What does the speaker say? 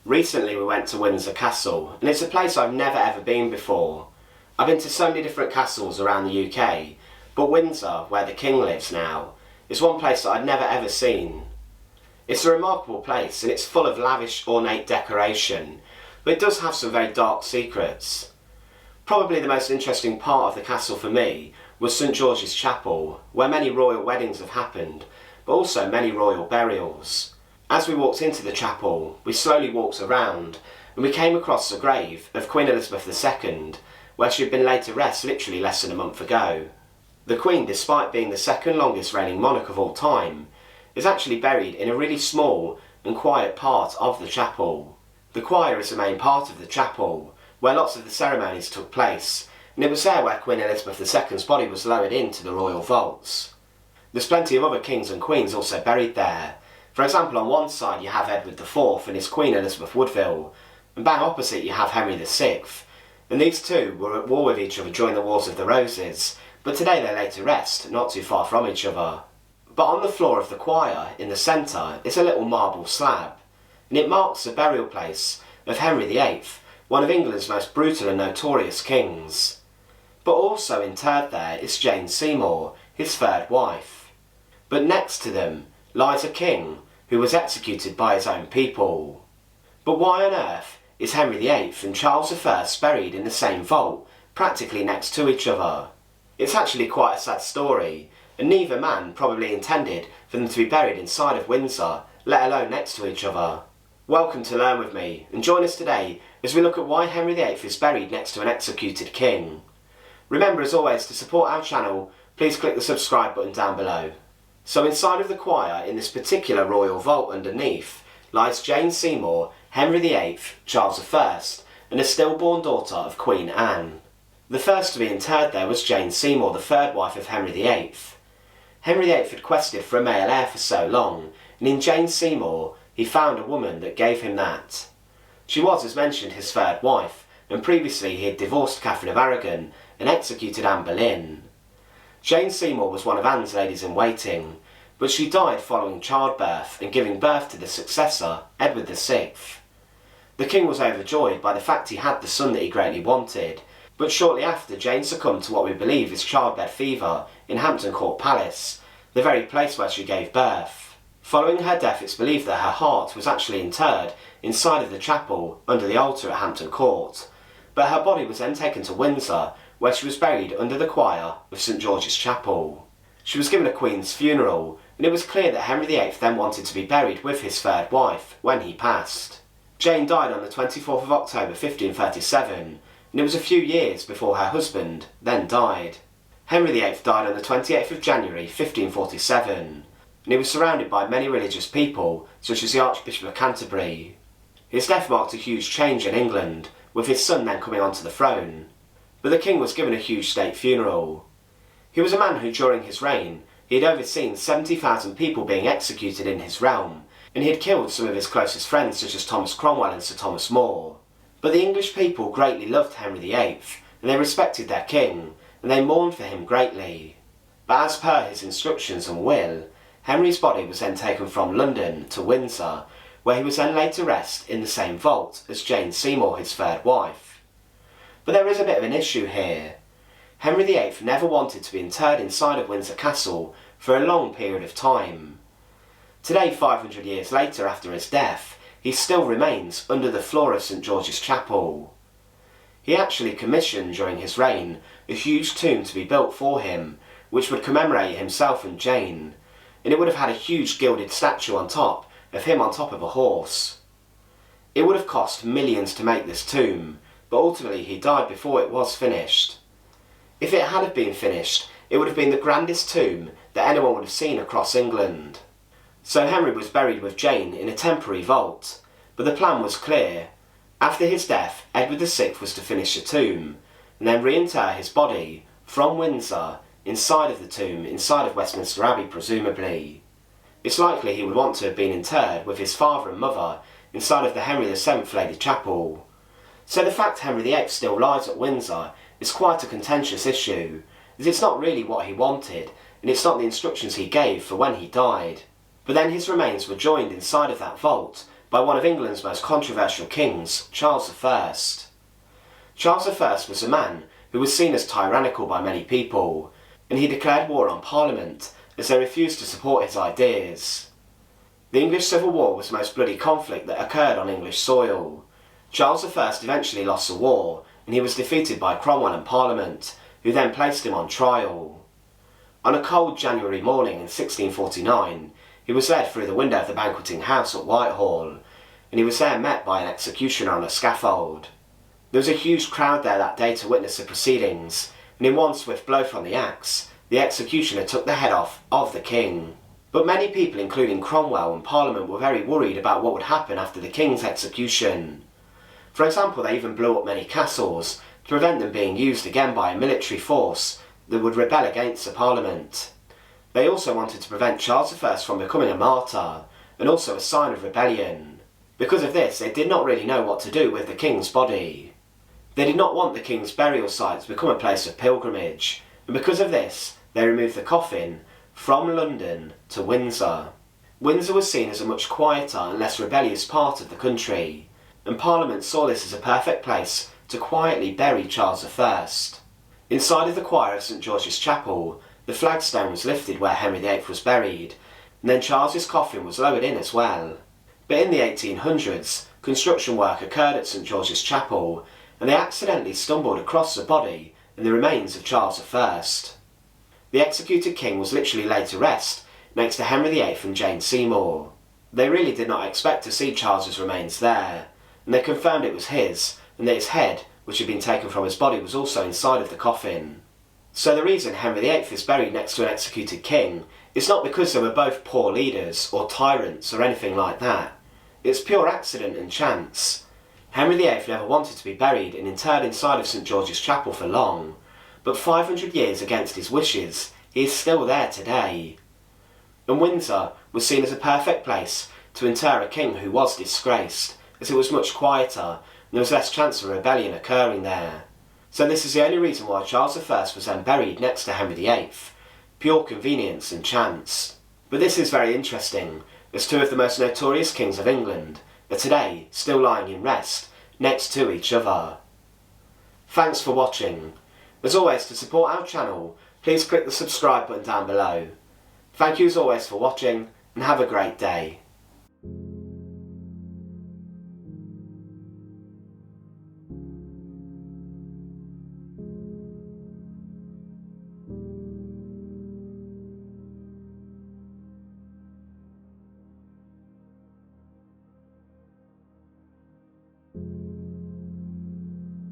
Recently we went to Windsor Castle, and it's a place I've never ever been before. I've been to so many different castles around the UK, but Windsor, where the King lives now, is one place that I'd never ever seen. It's a remarkable place, and it's full of lavish, ornate decoration, but it does have some very dark secrets. Probably the most interesting part of the castle for me was St George's Chapel, where many royal weddings have happened, but also many royal burials. As we walked into the chapel, we slowly walked around, and we came across the grave of Queen Elizabeth II, where she had been laid to rest literally less than a month ago. The Queen, despite being the second longest reigning monarch of all time, is actually buried in a really small and quiet part of the chapel. The choir is the main part of the chapel, where lots of the ceremonies took place, and it was there where Queen Elizabeth II's body was lowered into the royal vaults. There's plenty of other kings and queens also buried there. For example, on one side you have Edward IV and his Queen Elizabeth Woodville, and bang opposite you have Henry VIII, and these two were at war with each other during the Wars of the Roses, but today they lay to rest, not too far from each other. But on the floor of the choir, in the centre, is a little marble slab, and it marks the burial place of Henry VIII, one of England's most brutal and notorious kings. But also interred there is Jane Seymour, his third wife. But next to them lies a king who was executed by his own people. But why on earth is Henry VIII and Charles I buried in the same vault, practically next to each other? It's actually quite a sad story, and neither man probably intended for them to be buried inside of Windsor, let alone next to each other. Welcome to Learn With Me, and join us today as we look at why Henry VIII is buried next to an executed king. Remember, as always, to support our channel, please click the subscribe button down below. So inside of the choir, in this particular royal vault underneath, lies Jane Seymour, Henry VIII, Charles I, and a stillborn daughter of Queen Anne. The first to be interred there was Jane Seymour, the third wife of Henry VIII. Henry VIII had quested for a male heir for so long, and in Jane Seymour he found a woman that gave him that. She was, as mentioned, his third wife, and previously he had divorced Catherine of Aragon and executed Anne Boleyn. Jane Seymour was one of Anne's ladies-in-waiting, but she died following childbirth and giving birth to the successor, Edward VI. The king was overjoyed by the fact he had the son that he greatly wanted, but shortly after Jane succumbed to what we believe is childbed fever in Hampton Court Palace, the very place where she gave birth. Following her death, it's believed that her heart was actually interred inside of the chapel under the altar at Hampton Court, but her body was then taken to Windsor, where she was buried under the choir of St George's Chapel. She was given a queen's funeral, and it was clear that Henry VIII then wanted to be buried with his third wife when he passed. Jane died on the 24th of October 1537, and it was a few years before her husband then died. Henry VIII died on the 28th of January 1547, and he was surrounded by many religious people, such as the Archbishop of Canterbury. His death marked a huge change in England, with his son then coming onto the throne. But the king was given a huge state funeral. He was a man who, during his reign, he had overseen 70,000 people being executed in his realm, and he had killed some of his closest friends such as Thomas Cromwell and Sir Thomas More. But the English people greatly loved Henry VIII, and they respected their king, and they mourned for him greatly. But as per his instructions and will, Henry's body was then taken from London to Windsor, where he was then laid to rest in the same vault as Jane Seymour, his third wife. But there is a bit of an issue here. Henry VIII never wanted to be interred inside of Windsor Castle for a long period of time. Today, 500 years later after his death, he still remains under the floor of St George's Chapel. He actually commissioned during his reign a huge tomb to be built for him, which would commemorate himself and Jane, and it would have had a huge gilded statue on top of him on top of a horse. It would have cost millions to make this tomb, but ultimately he died before it was finished. If it had been finished, it would have been the grandest tomb that anyone would have seen across England. So Henry was buried with Jane in a temporary vault, but the plan was clear. After his death, Edward VI was to finish the tomb, and then reinter his body from Windsor inside of the tomb, inside of Westminster Abbey presumably. It's likely he would want to have been interred with his father and mother inside of the Henry VII Lady Chapel. So the fact Henry VIII still lies at Windsor is quite a contentious issue, as it's not really what he wanted, and it's not the instructions he gave for when he died. But then his remains were joined inside of that vault by one of England's most controversial kings, Charles I. Charles I was a man who was seen as tyrannical by many people, and he declared war on Parliament as they refused to support his ideas. The English Civil War was the most bloody conflict that occurred on English soil. Charles I eventually lost the war, and he was defeated by Cromwell and Parliament, who then placed him on trial. On a cold January morning in 1649, he was led through the window of the banqueting house at Whitehall, and he was there met by an executioner on a scaffold. There was a huge crowd there that day to witness the proceedings, and in one swift blow from the axe, the executioner took the head off of the king. But many people, including Cromwell and Parliament, were very worried about what would happen after the king's execution. For example, they even blew up many castles to prevent them being used again by a military force that would rebel against the Parliament. They also wanted to prevent Charles I from becoming a martyr, and also a sign of rebellion. Because of this, they did not really know what to do with the king's body. They did not want the king's burial site to become a place of pilgrimage, and because of this, they removed the coffin from London to Windsor. Windsor was seen as a much quieter and less rebellious part of the country, and Parliament saw this as a perfect place to quietly bury Charles I. Inside of the choir of St George's Chapel, the flagstone was lifted where Henry VIII was buried, and then Charles's coffin was lowered in as well. But in the 1800s, construction work occurred at St George's Chapel, and they accidentally stumbled across the body and the remains of Charles I. The executed king was literally laid to rest next to Henry VIII and Jane Seymour. They really did not expect to see Charles's remains there, and they confirmed it was his, and that his head, which had been taken from his body, was also inside of the coffin. So the reason Henry VIII is buried next to an executed king is not because they were both poor leaders or tyrants or anything like that. It's pure accident and chance. Henry VIII never wanted to be buried and interred inside of St George's Chapel for long, but 500 years against his wishes, he is still there today. And Windsor was seen as a perfect place to inter a king who was disgraced, as it was much quieter and there was less chance of rebellion occurring there. So this is the only reason why Charles I was then buried next to Henry VIII, pure convenience and chance. But this is very interesting, as two of the most notorious kings of England are today still lying in rest next to each other. Thanks for watching. As always, to support our channel, please click the subscribe button down below. Thank you as always for watching, and have a great day.